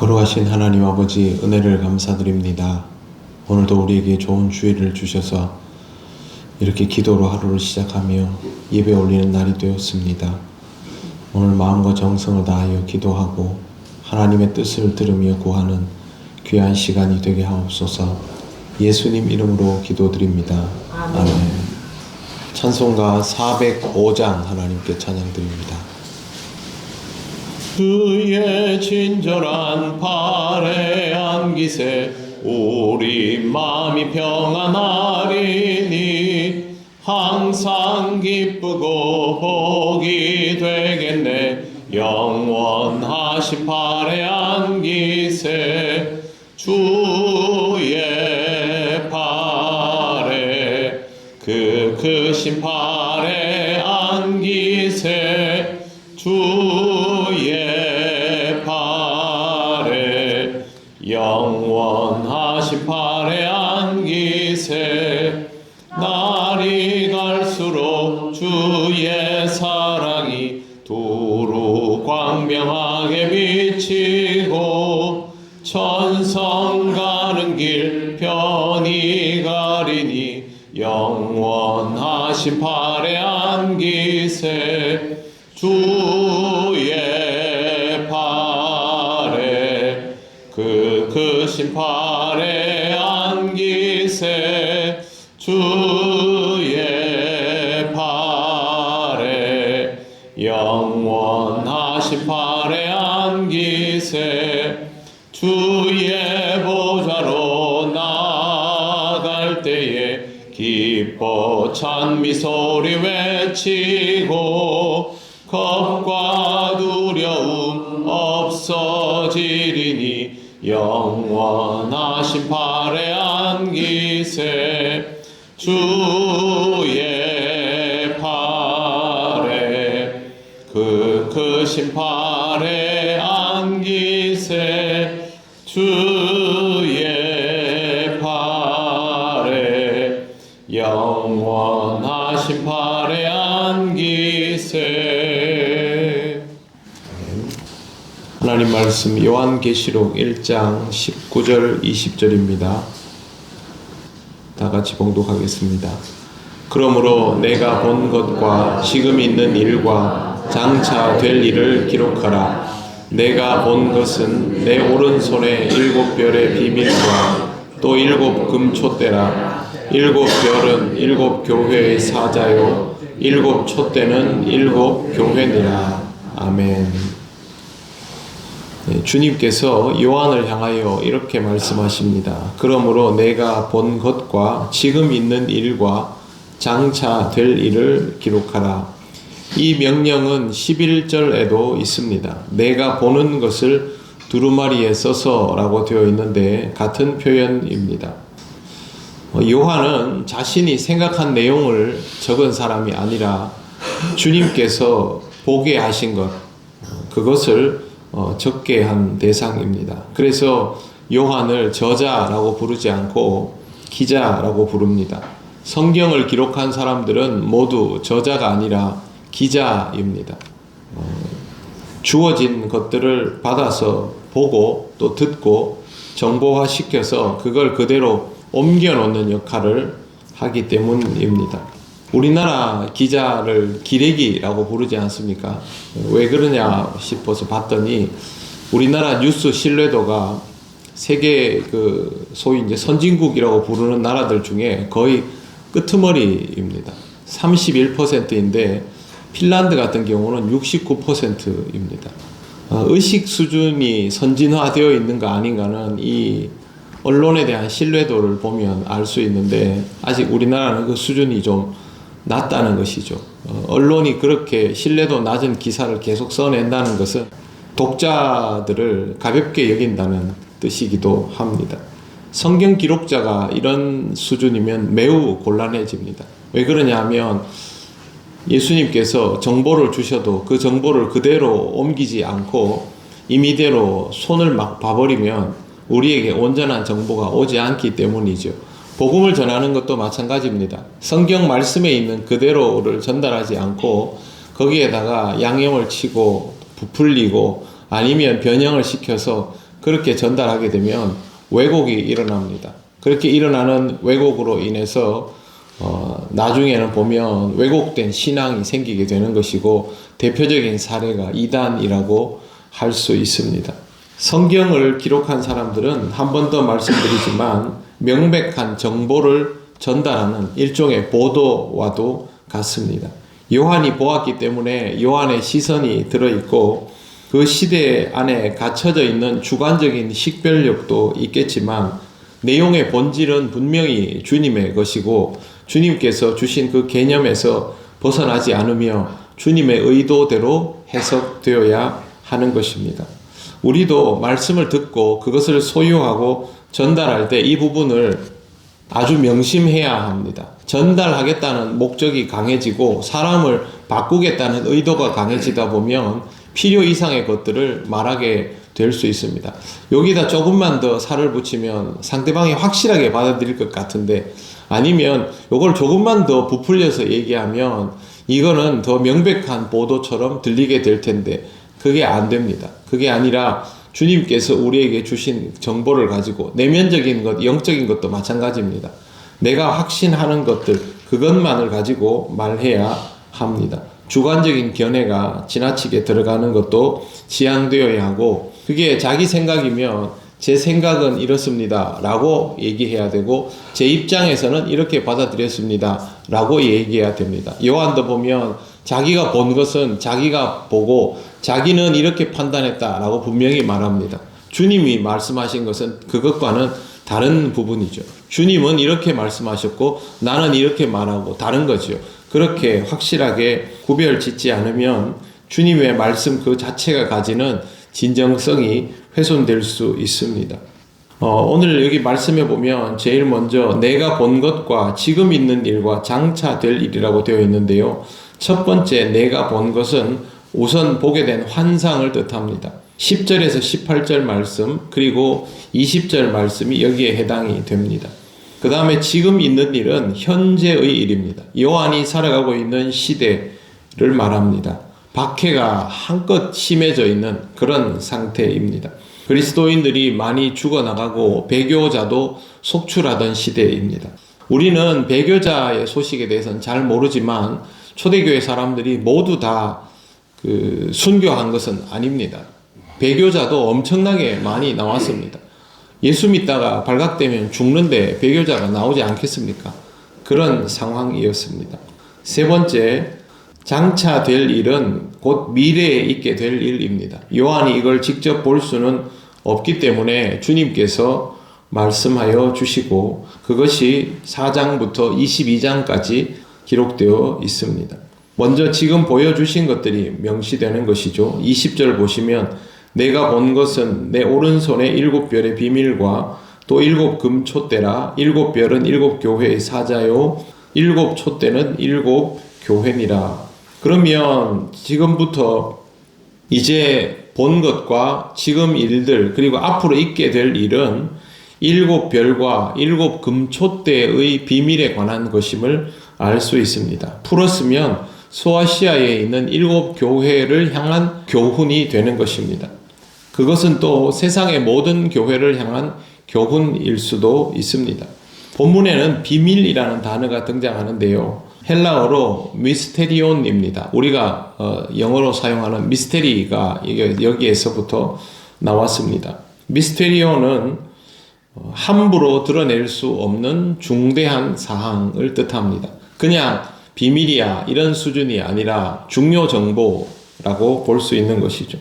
거룩하신 하나님 아버지, 은혜를 감사드립니다. 오늘도 우리에게 좋은 주일을 주셔서 이렇게 기도로 하루를 시작하며 예배 올리는 날이 되었습니다. 오늘 마음과 정성을 다하여 기도하고 하나님의 뜻을 들으며 구하는 귀한 시간이 되게 하옵소서. 예수님 이름으로 기도드립니다. 아멘. 찬송가 405장 하나님께 찬양드립니다. 그의 친절한 발에 안기세 우리 마음이 평안하리니 항상 기쁘고 복이 되겠네. 영원하신 발에 안기세 주의 발에 그 크신 발에 안기세 주의 발에 영원하신 발에 안기세. 날이 갈수록 주의 사랑이 두루 광명하게 비치고 천성 가는 길 편히 가리니 영원하신 발에 안기세 주의 발에 그 크신 발에 안기세 주의 발에 영원하신 발에 안기세. 주의 보좌로 나아갈 때에 기뻐 찬미 소리 외치고 겁과 두려움 없어지리니 영원하신 발에 안기세 주의 발에 그 크신 발에 안기세 주의 발에 영원하신 발에 안기세. 하나님 말씀 요한계시록 1장 19절 20절입니다. 다 같이 봉독하겠습니다. 그러므로 내가 본 것과 지금 있는 일과 장차 될 일을 기록하라. 내가 본 것은 내 오른손에 7별의 비밀과 또 7 금촛대라. 7 별은 7 교회의 사자요 7 촛대는 7 교회니라. 아멘. 주님께서 요한을 향하여 이렇게 말씀하십니다. 그러므로 내가 본 것과 지금 있는 일과 장차 될 일을 기록하라. 이 명령은 11절에도 있습니다. 내가 보는 것을 두루마리에 써서 라고 되어 있는데 같은 표현입니다. 요한은 자신이 생각한 내용을 적은 사람이 아니라 주님께서 보게 하신 것, 그것을 적게 한 대상입니다. 그래서 요한을 저자라고 부르지 않고 기자라고 부릅니다. 성경을 기록한 사람들은 모두 저자가 아니라 기자입니다. 주어진 것들을 받아서 보고 또 듣고 정보화시켜서 그걸 그대로 옮겨놓는 역할을 하기 때문입니다. 우리나라 기자를 기레기라고 부르지 않습니까? 왜 그러냐 싶어서 봤더니 우리나라 뉴스 신뢰도가 세계 소위 이제 선진국이라고 부르는 나라들 중에 거의 끄트머리입니다. 31%인데 핀란드 같은 경우는 69%입니다. 의식 수준이 선진화되어 있는가 아닌가는 이 언론에 대한 신뢰도를 보면 알 수 있는데 아직 우리나라는 그 수준이 좀 낮다는 것이죠. 언론이 그렇게 신뢰도 낮은 기사를 계속 써낸다는 것은 독자들을 가볍게 여긴다는 뜻이기도 합니다. 성경 기록자가 이런 수준이면 매우 곤란해집니다. 왜 그러냐면 예수님께서 정보를 주셔도 그 정보를 그대로 옮기지 않고 임의대로 손을 막 봐버리면 우리에게 온전한 정보가 오지 않기 때문이죠. 복음을 전하는 것도 마찬가지입니다. 성경 말씀에 있는 그대로를 전달하지 않고 거기에다가 양념을 치고 부풀리고 아니면 변형을 시켜서 그렇게 전달하게 되면 왜곡이 일어납니다. 그렇게 일어나는 왜곡으로 인해서 나중에는 보면 왜곡된 신앙이 생기게 되는 것이고, 대표적인 사례가 이단이라고 할 수 있습니다. 성경을 기록한 사람들은 한 번 더 말씀드리지만 명백한 정보를 전달하는 일종의 보도와도 같습니다. 요한이 보았기 때문에 요한의 시선이 들어있고, 그 시대 안에 갇혀져 있는 주관적인 식별력도 있겠지만 내용의 본질은 분명히 주님의 것이고, 주님께서 주신 그 개념에서 벗어나지 않으며 주님의 의도대로 해석되어야 하는 것입니다. 우리도 말씀을 듣고 그것을 소유하고 전달할 때 이 부분을 아주 명심해야 합니다. 전달하겠다는 목적이 강해지고 사람을 바꾸겠다는 의도가 강해지다 보면 필요 이상의 것들을 말하게 될 수 있습니다. 여기다 조금만 더 살을 붙이면 상대방이 확실하게 받아들일 것 같은데, 아니면 이걸 조금만 더 부풀려서 얘기하면 이거는 더 명백한 보도처럼 들리게 될 텐데, 그게 안 됩니다. 그게 아니라 주님께서 우리에게 주신 정보를 가지고, 내면적인 것, 영적인 것도 마찬가지입니다. 내가 확신하는 것들, 그것만을 가지고 말해야 합니다. 주관적인 견해가 지나치게 들어가는 것도 지양되어야 하고, 그게 자기 생각이면 제 생각은 이렇습니다 라고 얘기해야 되고, 제 입장에서는 이렇게 받아들였습니다 라고 얘기해야 됩니다. 요한도 보면 자기가 본 것은 자기가 보고 자기는 이렇게 판단했다 라고 분명히 말합니다. 주님이 말씀하신 것은 그것과는 다른 부분이죠. 주님은 이렇게 말씀하셨고 나는 이렇게 말하고 다른 거죠. 그렇게 확실하게 구별 짓지 않으면 주님의 말씀 그 자체가 가지는 진정성이 훼손될 수 있습니다. 오늘 여기 말씀해 보면 제일 먼저 내가 본 것과 지금 있는 일과 장차 될 일이라고 되어 있는데요. 첫 번째 내가 본 것은 우선 보게 된 환상을 뜻합니다. 10절에서 18절 말씀, 그리고 20절 말씀이 여기에 해당이 됩니다. 그 다음에 지금 있는 일은 현재의 일입니다. 요한이 살아가고 있는 시대를 말합니다. 박해가 한껏 심해져 있는 그런 상태입니다. 그리스도인들이 많이 죽어나가고 배교자도 속출하던 시대입니다. 우리는 배교자의 소식에 대해서는 잘 모르지만 초대교회 사람들이 모두 다 순교한 것은 아닙니다. 배교자도 엄청나게 많이 나왔습니다. 예수 믿다가 발각되면 죽는데 배교자가 나오지 않겠습니까? 그런 상황이었습니다. 세 번째, 장차 될 일은 곧 미래에 있게 될 일입니다. 요한이 이걸 직접 볼 수는 없기 때문에 주님께서 말씀하여 주시고 그것이 4장부터 22장까지 기록되어 있습니다. 먼저 지금 보여주신 것들이 명시되는 것이죠. 20절 보시면 내가 본 것은 내 오른손에 7별의 비밀과 또 7 금촛대라. 7별은 7 교회의 사자요 7 촛대는 7 교회니라. 그러면 지금부터 이제 본 것과 지금 일들 그리고 앞으로 있게 될 일은 7 별과 7 금촛대의 비밀에 관한 것임을 알 수 있습니다. 풀었으면 소아시아에 있는 7 교회를 향한 교훈이 되는 것입니다. 그것은 또 세상의 모든 교회를 향한 교훈일 수도 있습니다. 본문에는 비밀이라는 단어가 등장하는데요. 헬라어로 미스테리온입니다. 우리가 영어로 사용하는 미스테리가 여기에서부터 나왔습니다. 미스테리온은 함부로 드러낼 수 없는 중대한 사항을 뜻합니다. 그냥 비밀이야 이런 수준이 아니라 중요 정보라고 볼 수 있는 것이죠.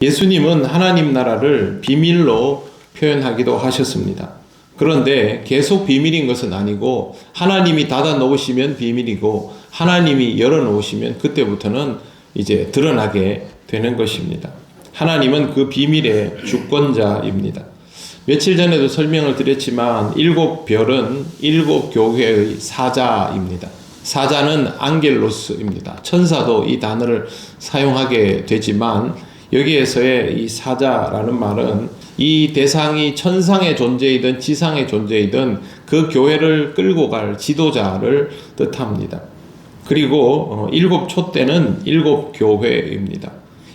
예수님은 하나님 나라를 비밀로 표현하기도 하셨습니다. 그런데 계속 비밀인 것은 아니고 하나님이 닫아 놓으시면 비밀이고 하나님이 열어 놓으시면 그때부터는 이제 드러나게 되는 것입니다. 하나님은 그 비밀의 주권자입니다. 며칠 전에도 설명을 드렸지만 7 별은 7 교회의 사자입니다. 사자는 앙겔로스입니다. 천사도 이 단어를 사용하게 되지만 여기에서의 이 사자라는 말은 이 대상이 천상의 존재이든 지상의 존재이든 그 교회를 끌고 갈 지도자를 뜻합니다. 그리고 7 촛대는 7 교회입니다.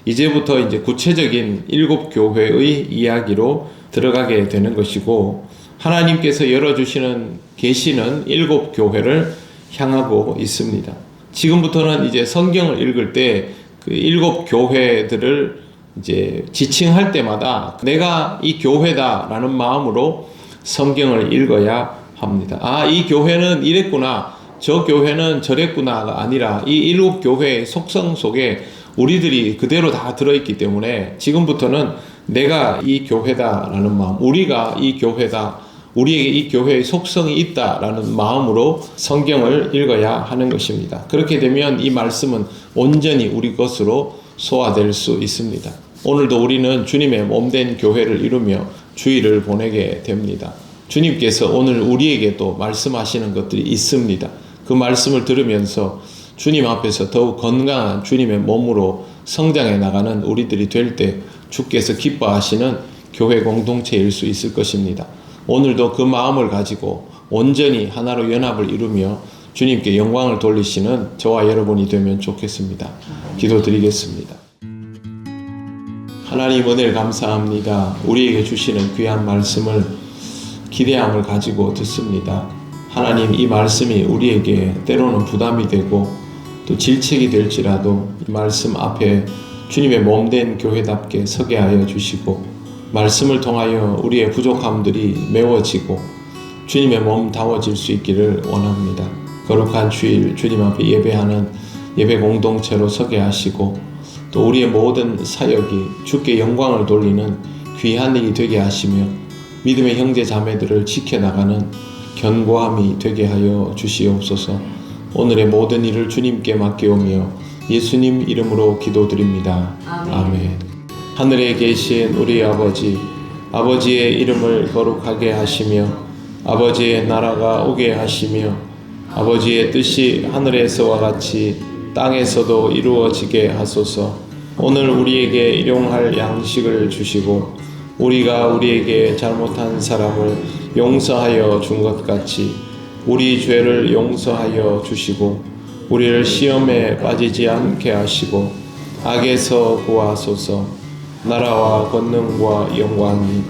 이제부터 이제 구체적인 7교회의 이야기로 들어가게 되는 것이고, 하나님께서 열어주시는 계시는 7교회를 향하고 있습니다. 지금부터는 이제 성경을 읽을 때 그 7교회들을 이제 지칭할 때마다 내가 이 교회다라는 마음으로 성경을 읽어야 합니다. 아, 이 교회는 이랬구나, 저 교회는 저랬구나가 아니라 이 7교회의 속성 속에 우리들이 그대로 다 들어있기 때문에 지금부터는 내가 이 교회다라는 마음, 우리가 이 교회다, 우리에게 이 교회의 속성이 있다라는 마음으로 성경을 읽어야 하는 것입니다. 그렇게 되면 이 말씀은 온전히 우리 것으로 소화될 수 있습니다. 오늘도 우리는 주님의 몸된 교회를 이루며 주일을 보내게 됩니다. 주님께서 오늘 우리에게 또 말씀하시는 것들이 있습니다. 그 말씀을 들으면서 주님 앞에서 더욱 건강한 주님의 몸으로 성장해 나가는 우리들이 될 때 주께서 기뻐하시는 교회 공동체일 수 있을 것입니다. 오늘도 그 마음을 가지고 온전히 하나로 연합을 이루며 주님께 영광을 돌리시는 저와 여러분이 되면 좋겠습니다. 기도드리겠습니다. 하나님, 은혜를 감사합니다. 우리에게 주시는 귀한 말씀을 기대함을 가지고 듣습니다. 하나님, 이 말씀이 우리에게 때로는 부담이 되고 또 질책이 될지라도 이 말씀 앞에 주님의 몸된 교회답게 서게 하여 주시고, 말씀을 통하여 우리의 부족함들이 메워지고 주님의 몸다워질 수 있기를 원합니다. 거룩한 주일 주님 앞에 예배하는 예배 공동체로 서게 하시고, 또 우리의 모든 사역이 주께 영광을 돌리는 귀한 일이 되게 하시며 믿음의 형제 자매들을 지켜나가는 견고함이 되게 하여 주시옵소서. 오늘의 모든 일을 주님께 맡겨오며 예수님 이름으로 기도드립니다. 아멘. 하늘에 계신 우리 아버지, 아버지의 이름을 거룩하게 하시며 아버지의 나라가 오게 하시며 아버지의 뜻이 하늘에서와 같이 땅에서도 이루어지게 하소서. 오늘 우리에게 일용할 양식을 주시고 우리가 우리에게 잘못한 사람을 용서하여 준 것 같이 우리 죄를 용서하여 주시고 우리를 시험에 빠지지 않게 하시고 악에서 구하소서. 나라와 권능과 영광이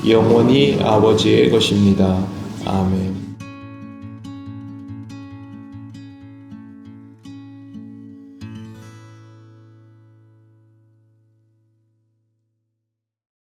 영원히 아버지의 것입니다. 아멘.